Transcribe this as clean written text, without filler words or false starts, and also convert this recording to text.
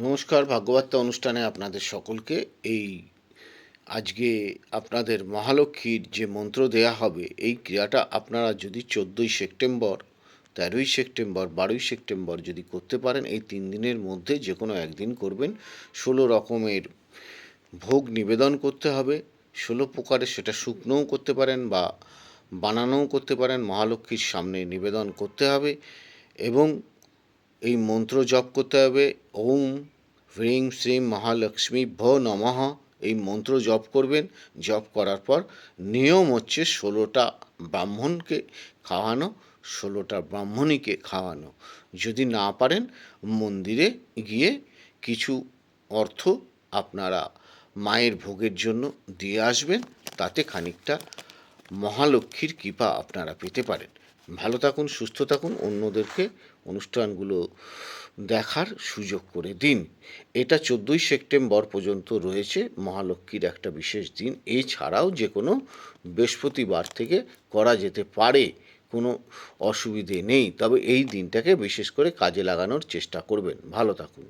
নমস্কার, ভাগ্যবার্তা অনুষ্ঠানে আপনাদের সকলকে। আজকে আপনাদের মহালক্ষ্মীর যে মন্ত্র দেয়া হবে, এই ক্রিয়াটা আপনারা যদি 14ই সেপ্টেম্বর, 13ই সেপ্টেম্বর, 12ই সেপ্টেম্বর যদি করতে পারেন, এই 3 দিনের মধ্যে যে কোনো একদিন করবেন। 16 রকমের ভোগ নিবেদন করতে হবে। 16 প্রকারের, সেটা শুকনোও করতে পারেন বা বানানোও করতে পারেন, মহালক্ষ্মীর সামনে নিবেদন করতে হবে এবং এই মন্ত্র জপ করতে হবে। ওম হ্রিং শ্রীম মহালক্ষ্মী ভ নমঃ। এই মন্ত্র জপ করবেন। জপ করার পর নিয়ম হচ্ছে 16টা ব্রাহ্মণকে খাওয়ানো, 16টা ব্রাহ্মণীকে খাওয়ানো। যদি না পারেন, মন্দিরে গিয়ে কিছু অর্থ আপনারা মায়ের ভোগের জন্য দিয়ে আসবেন। তাতে খানিকটা মহালক্ষ্মীর কৃপা আপনারা পেতে পারেন। ভালো থাকুন, সুস্থ থাকুন, অন্যদেরকে অনুষ্ঠানগুলো দেখার সুযোগ করে দিন। এটা 14ই সেপ্টেম্বর পর্যন্ত রয়েছে মহালক্ষ্মীর একটা বিশেষ দিন। এছাড়াও যে কোনো বৃহস্পতিবার থেকে করা যেতে পারে, কোনো অসুবিধে নেই। তবে এই দিনটাকে বিশেষ করে কাজে লাগানোর চেষ্টা করবেন। ভালো থাকুন।